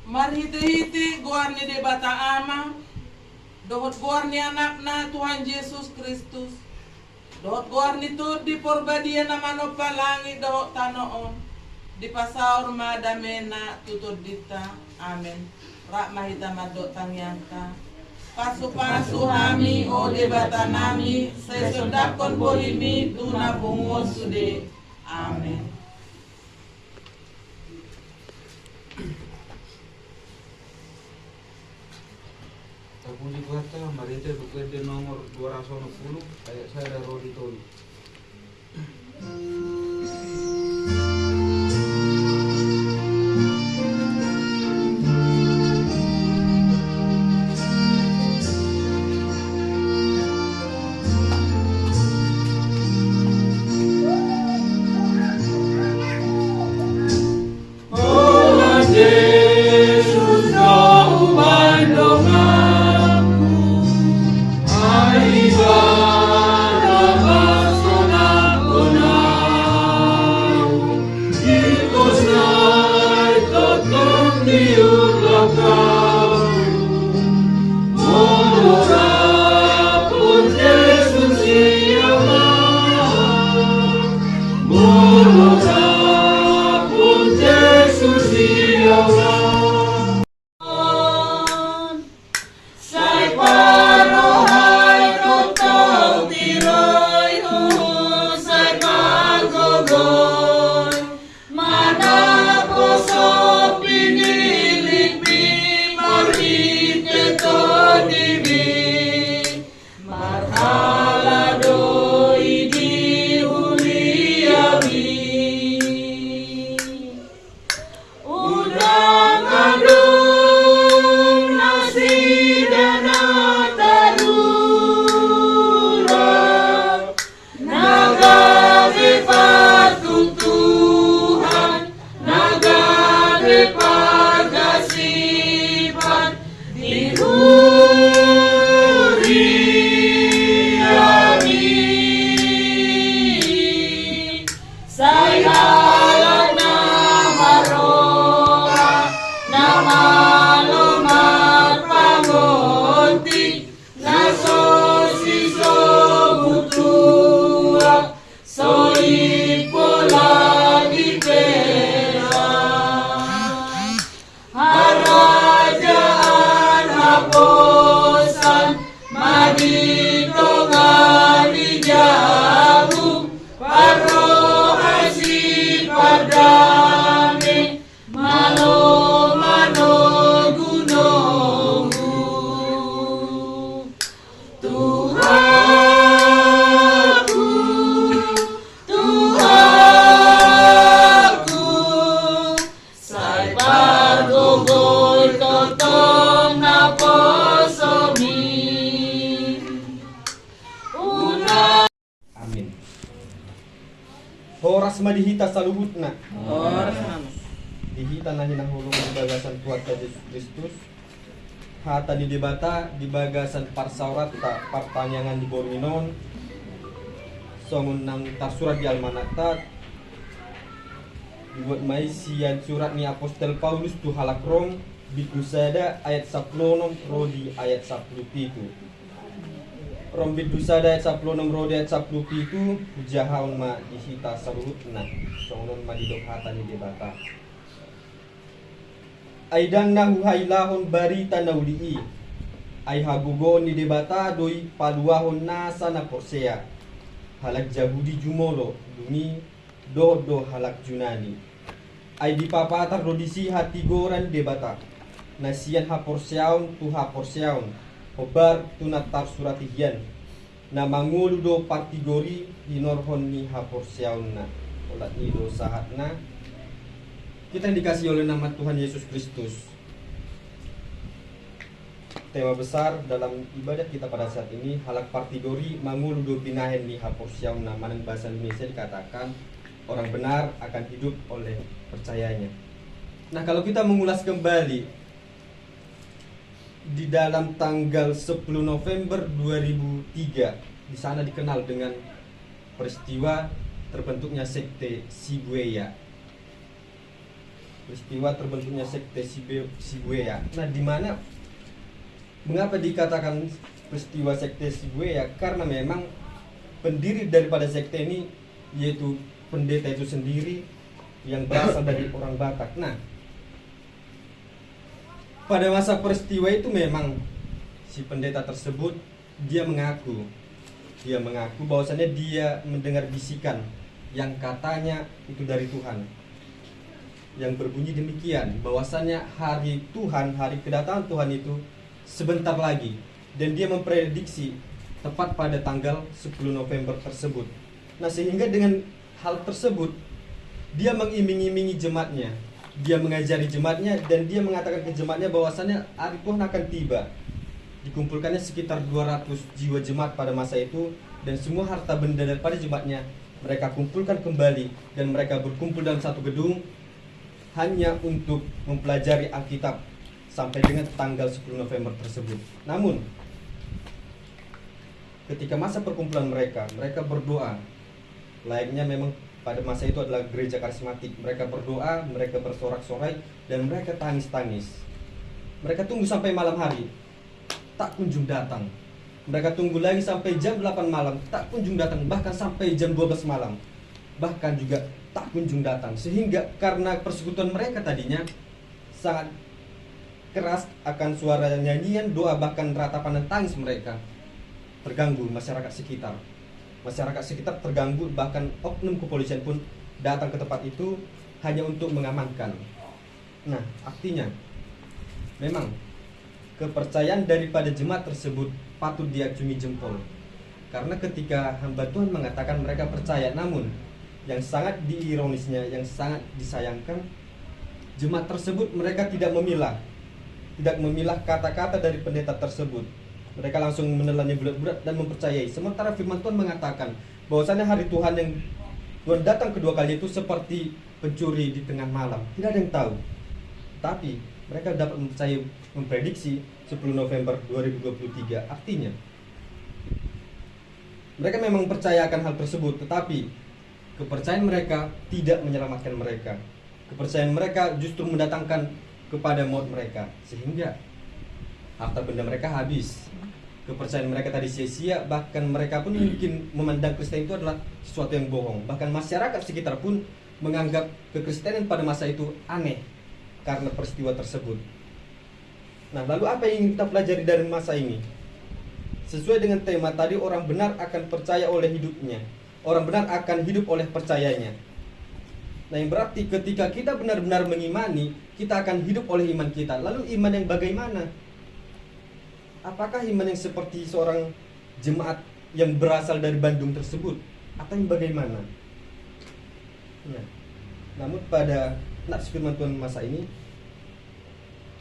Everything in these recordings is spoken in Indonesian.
Marhiti-hiti guarni de bata ama, dohot guarni anakna Tuhan Yesus Kristus, dohot guarni tu di porbadia namano palangi dohot tanoon, di pasaur madamena tutur dita, amin. Rak mahita madok tangyangka, pasu-pasu hami o de bata nami, sesodakon bohimi tuna bungo sude, amin. Puji kata Marite bukan nomor 210 kayak saya Rodi Toli. Horas madihita saluhutna. Horas Dihita na hinahulong di bagasan Tuhan Yesus Kristus. Hata di debata di bagasan parsaurat ta pertanyaan di Borminon. Songun nang tasurat di almanatat. Dibuat mai sian surat ni Apostel Paulus tu halakrong bidusada ayat 10 rodi ayat 17. Rombit dusada ayat 10 rodi ayat 17 jahaun ma dihita saluhutna songon ma didok hata ni debata. Aidan nahu hailahon barita naulii ay hagugon ni debata doi paluahon nasa na porsea halak Jahudi jumolo dumi do halak Junani ay dipapatar dodisi hatigoran debata nasian haporseaun tu haporseaun obar tunatar suratihian na mangulu do partigori hinorhon ni haporseaun na olat ni do sahat na kita yang dikasih oleh nama Tuhan Yesus Kristus. tema besar dalam ibadah kita pada saat ini halak partidori mangulu do pinahen ni haporsiaw na manang bahasa Indonesia dikatakan orang benar akan hidup oleh percayanya. Nah, kalau kita mengulas kembali di dalam tanggal 10 November 2003, di sana dikenal dengan peristiwa terbentuknya sekte Shibuya. Peristiwa terbentuknya sekte Shibuya. Nah, di mana mengapa dikatakan peristiwa sekte Shibuya? Karena memang pendiri daripada sekte ini yaitu pendeta itu sendiri yang berasal dari orang Batak. Nah, pada masa peristiwa itu memang si pendeta tersebut dia mengaku bahwasannya dia mendengar bisikan yang katanya itu dari Tuhan, yang berbunyi demikian bahwasannya hari Tuhan, hari kedatangan Tuhan itu sebentar lagi, dan dia memprediksi tepat pada tanggal 10 November tersebut. Nah, sehingga dengan hal tersebut dia mengiming-imingi jemaatnya, dia mengajari jemaatnya, dan dia mengatakan ke jemaatnya bahwasannya hari Tuhan akan tiba. Dikumpulkannya sekitar 200 jiwa jemaat pada masa itu, dan semua harta benda daripada jemaatnya mereka kumpulkan kembali, dan mereka berkumpul dalam satu gedung hanya untuk mempelajari Alkitab sampai dengan tanggal 10 November tersebut. Namun ketika masa perkumpulan mereka berdoa, layaknya memang pada masa itu adalah gereja karismatik. Mereka berdoa, mereka bersorak-sorai, dan mereka tangis-tangis. Mereka tunggu sampai malam hari, tak kunjung datang. Mereka tunggu lagi sampai jam 8 malam, tak kunjung datang. Bahkan sampai jam 12 malam, bahkan juga tak kunjung datang. Sehingga karena persekutuan mereka tadinya sangat keras akan suara nyanyian, doa, bahkan ratapan dan tangis mereka, terganggu masyarakat sekitar. Masyarakat sekitar terganggu, bahkan oknum kepolisian pun datang ke tempat itu hanya untuk mengamankan. Nah, artinya memang kepercayaan daripada jemaat tersebut patut diacungi jempol. Karena ketika hamba Tuhan mengatakan mereka percaya, namun yang sangat diironisnya, yang sangat disayangkan, jemaat tersebut mereka tidak memilah kata-kata dari pendeta tersebut. Mereka langsung menelannya bulat-bulat dan mempercayai. Sementara firman Tuhan mengatakan bahwasannya hari Tuhan yang Tuhan datang kedua kali itu seperti pencuri di tengah malam. Tidak ada yang tahu. Tapi mereka dapat memprediksi 10 November 2023. Artinya mereka memang percaya akan hal tersebut, tetapi kepercayaan mereka tidak menyelamatkan mereka. Kepercayaan mereka justru mendatangkan kepada maut mereka, sehingga harta benda mereka habis. Kepercayaan mereka tadi sia-sia, bahkan mereka pun mungkin memandang Kristen itu adalah sesuatu yang bohong. Bahkan masyarakat sekitar pun menganggap kekristenan pada masa itu aneh karena peristiwa tersebut. Nah, lalu apa yang ingin kita pelajari dari masa ini? Sesuai dengan tema tadi, orang benar akan percaya oleh hidupnya. Orang benar akan hidup oleh percayanya. Nah, yang berarti ketika kita benar-benar mengimani, kita akan hidup oleh iman kita. Lalu iman yang bagaimana? Apakah iman yang seperti seorang jemaat yang berasal dari Bandung tersebut, atau yang bagaimana? Ya. Namun pada nats firman Tuhan masa ini,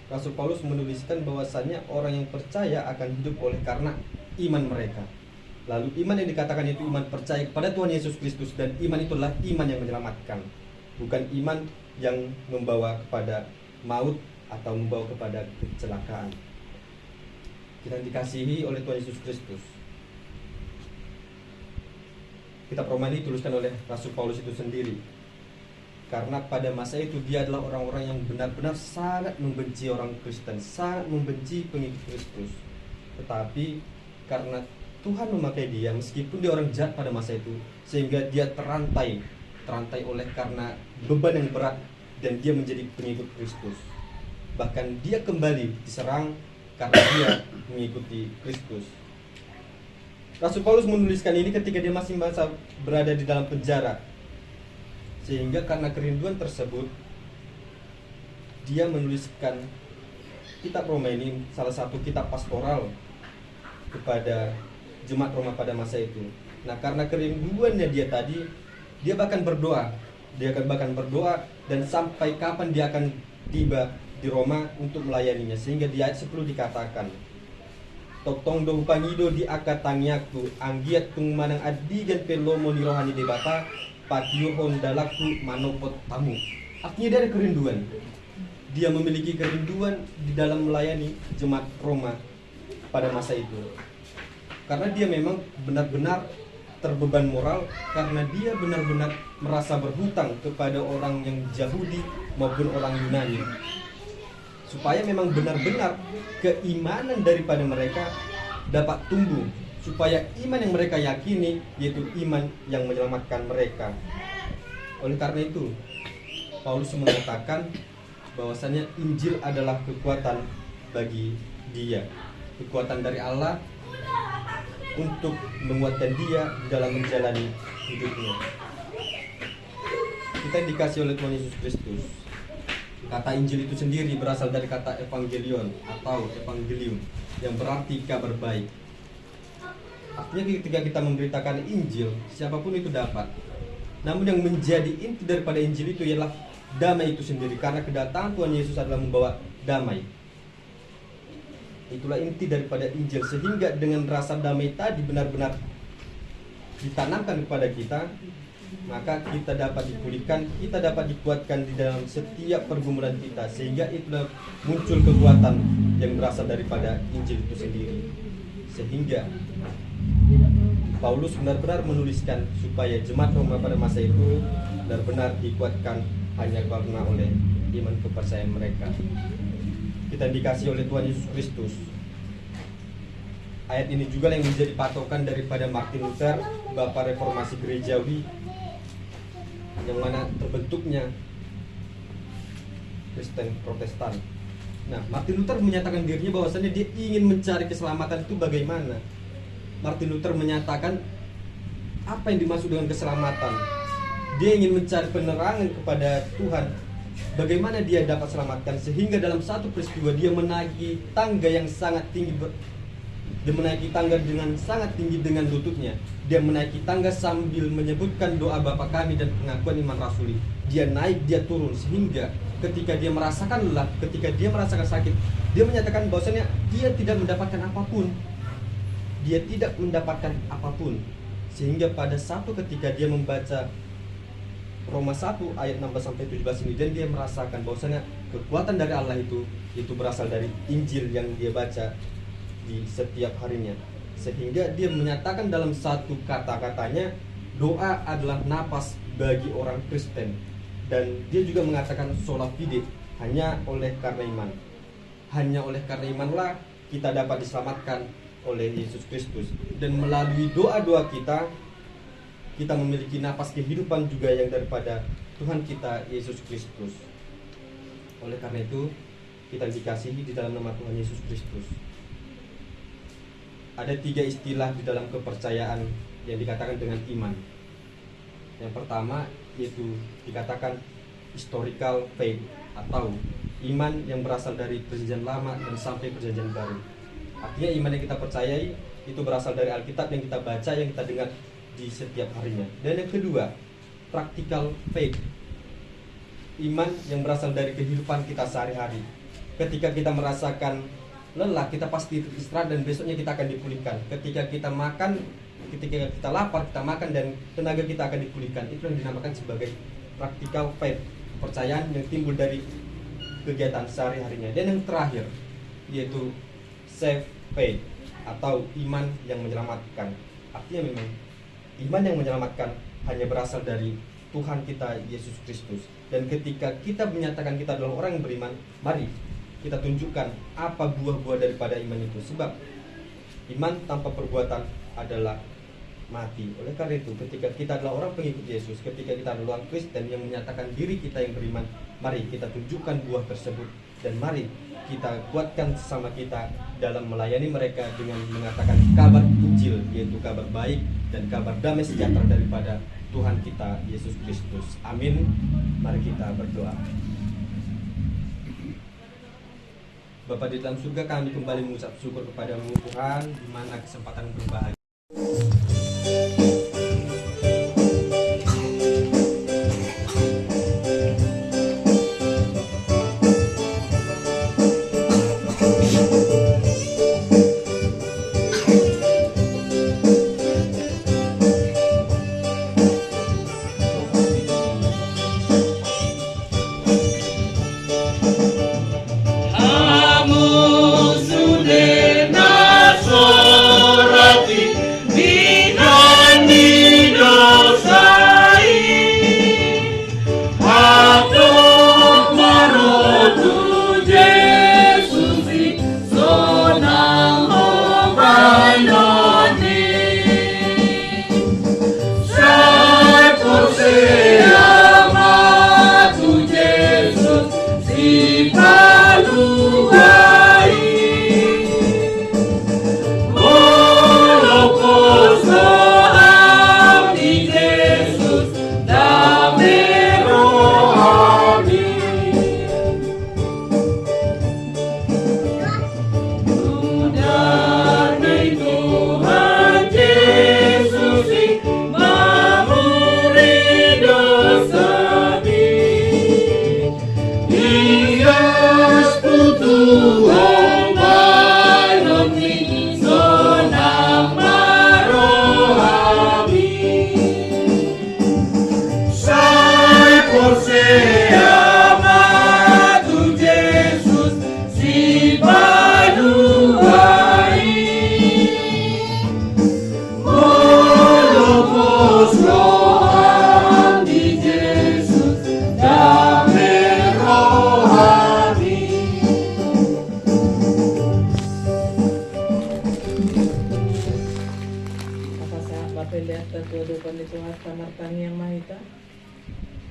Rasul Paulus menuliskan bahwasannya orang yang percaya akan hidup oleh karena iman mereka. Lalu iman yang dikatakan itu iman percaya kepada Tuhan Yesus Kristus, dan iman itu adalah iman yang menyelamatkan, bukan iman yang membawa kepada maut atau membawa kepada kecelakaan. Kita dikasihi oleh Tuhan Yesus Kristus. Kitab Romawi dituliskan oleh Rasul Paulus itu sendiri, karena pada masa itu dia adalah orang-orang yang benar-benar sangat membenci orang Kristen, sangat membenci pengikut Kristus. Tetapi karena Tuhan memakai dia, meskipun dia orang jahat pada masa itu, sehingga dia terantai oleh karena beban yang berat, dan dia menjadi pengikut Kristus. Bahkan dia kembali diserang karena dia mengikuti Kristus. Rasul Paulus menuliskan ini ketika dia masih berada di dalam penjara, sehingga karena kerinduan tersebut dia menuliskan kitab Roma ini, salah satu kitab pastoral kepada jemaat Roma pada masa itu. Nah, karena kerinduannya dia tadi, dia bahkan berdoa, dan sampai kapan dia akan tiba di Roma untuk melayaninya. Sehingga di ayat 10 dikatakan, totong do pangido di akatangiaku anggiat tung manang adigan pelomo ni rohani debata patiuhon dalaku manopot tamu. Artinya dia ada kerinduan. Dia memiliki kerinduan di dalam melayani jemaat Roma pada masa itu. Karena dia memang benar-benar terbeban moral, karena dia benar-benar merasa berhutang kepada orang yang Yahudi maupun orang Yunani. Supaya memang benar-benar keimanan daripada mereka dapat tumbuh, supaya iman yang mereka yakini yaitu iman yang menyelamatkan mereka. Oleh karena itu, Paulus mengatakan bahwasannya Injil adalah kekuatan bagi dia, kekuatan dari Allah untuk menguatkan dia dalam menjalani hidupnya. Kita dikasih oleh Tuhan Yesus Kristus. Kata Injil itu sendiri berasal dari kata evangelion atau evangelium yang berarti kabar baik. Artinya ketika kita memberitakan Injil, siapapun itu dapat. Namun yang menjadi inti daripada Injil itu ialah damai itu sendiri, karena kedatangan Tuhan Yesus adalah membawa damai. Itulah inti daripada Injil, sehingga dengan rasa damai tadi benar-benar ditanamkan kepada kita, maka kita dapat dipulihkan, kita dapat dikuatkan di dalam setiap pergumulan kita, sehingga itulah muncul kekuatan yang berasal daripada Injil itu sendiri. Sehingga Paulus benar-benar menuliskan supaya jemaat Roma pada masa itu benar-benar dikuatkan hanya karena oleh iman kepercayaan mereka. Kita dikasih oleh Tuhan Yesus Kristus. Ayat ini juga yang menjadi patokan daripada Martin Luther, Bapak Reformasi Gerejawi, yang mana terbentuknya Kristen Protestan. Nah, Martin Luther menyatakan dirinya bahwasannya dia ingin mencari keselamatan itu bagaimana. Martin Luther menyatakan apa yang dimaksud dengan keselamatan. Dia ingin mencari penerangan kepada Tuhan, bagaimana dia dapat selamatkan, sehingga dalam satu peristiwa dia menaiki tangga yang sangat tinggi. Dia menaiki tangga dengan sangat tinggi dengan lututnya. Dia menaiki tangga sambil menyebutkan doa Bapa kami dan pengakuan iman rasuli. Dia naik, dia turun, sehingga ketika dia merasakan lelah, ketika dia merasakan sakit, dia menyatakan bahwasanya dia tidak mendapatkan apapun. Dia tidak mendapatkan apapun. Sehingga pada satu ketika dia membaca Roma 1 ayat 16-17 ini, dan dia merasakan bahwasanya kekuatan dari Allah itu berasal dari Injil yang dia baca di setiap harinya. Sehingga dia menyatakan dalam satu kata-katanya, doa adalah napas bagi orang Kristen. Dan dia juga mengatakan sola fide, hanya oleh karena iman. Hanya oleh karena imanlah kita dapat diselamatkan oleh Yesus Kristus. Dan melalui doa-doa kita memiliki napas kehidupan juga yang daripada Tuhan kita Yesus Kristus. Oleh karena itu, kita dikasihi di dalam nama Tuhan Yesus Kristus. Ada 3 istilah di dalam kepercayaan yang dikatakan dengan iman. Yang pertama yaitu dikatakan historical faith, atau iman yang berasal dari perjanjian lama dan sampai perjanjian baru. Artinya iman yang kita percayai itu berasal dari Alkitab yang kita baca, yang kita dengar di setiap harinya. Dan yang kedua, practical faith, iman yang berasal dari kehidupan kita sehari-hari. Ketika kita merasakan lelah, kita pasti istirahat dan besoknya kita akan dipulihkan. Ketika kita makan, ketika kita lapar, kita makan dan tenaga kita akan dipulihkan. Itu yang dinamakan sebagai practical faith, kepercayaan yang timbul dari kegiatan sehari-harinya. Dan yang terakhir yaitu saved faith, atau iman yang menyelamatkan. Artinya memang iman yang menyelamatkan hanya berasal dari Tuhan kita Yesus Kristus. Dan ketika kita menyatakan kita adalah orang yang beriman, mari kita tunjukkan apa buah-buah daripada iman itu. Sebab iman tanpa perbuatan adalah mati. Oleh karena itu, ketika kita adalah orang pengikut Yesus, ketika kita adalah orang Kristen yang menyatakan diri kita yang beriman, mari kita tunjukkan buah tersebut. Dan mari kita kuatkan sesama kita dalam melayani mereka dengan mengatakan kabar Injil, yaitu kabar baik dan kabar damai sejahtera daripada Tuhan kita Yesus Kristus. Amin. Mari kita berdoa. Bapa di dalam surga, kami kembali mengucap syukur kepadamu Tuhan, di mana kesempatan berbahagia.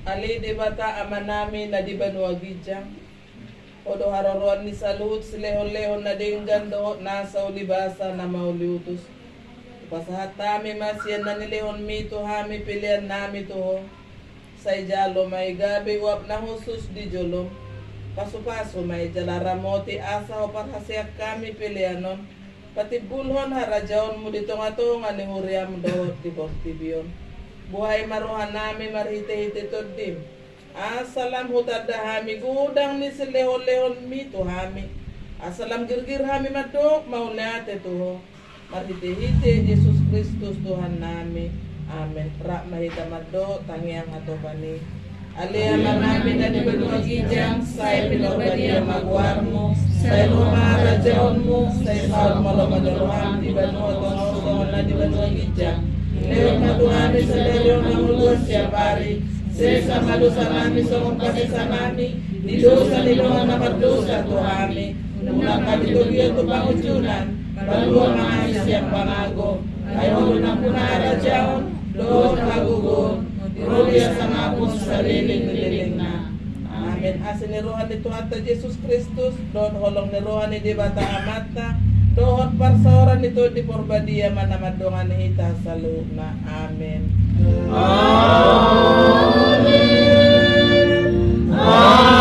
Ali di bata ama namin na di banuagidjang. Odo haroron ni salut silehon-lehon na dinggan do nasa ulibasa na mauliutos. Pasahat tami masyan na nilehon mito hami pilihan nami to. Say jalo may gabi wap na husus di jolom. Paso-paso may jalaramoti asa o parhasyak kami pilihanon. Pati bulhon harajaon mo dito nga to nga ni huriam do di Bortibion. Buhay maruhan nami marhite-hite todim. Asalam hutada hami gudang ni silehon-lehon mito hami. Asalam girgir hami madok maulate to. Marhite-hite Yesus Kristus Tuhan nami. Amen. Pra mahita madok tangiang ato pani. Aliyama namin na di banuagidjang say pinagbadia magwarmo. Say lumarajaon mo. Say saud malamaduruhan di banuagidjang na di banuagidjang. Leon maduhani sa leon na muluan siya pari. Sesa madusa nami sa kumpasisa nami. Didosa niluhan na madusa to hami. Unang kaditugyan to pangujunan. Baluan mga siyang pangago. Ayaw na punara dyan. Doon hagugon. Irulia sa ngapos sariling nililing na. Amen. Asin niruhan ni Tuhan ta Jesus Kristus. Doon holong niruhan ni di bata amat na. Dohot parsaoran nito di porbadia manamadongan ni ita sa loob na. Amen. Amen. Amen.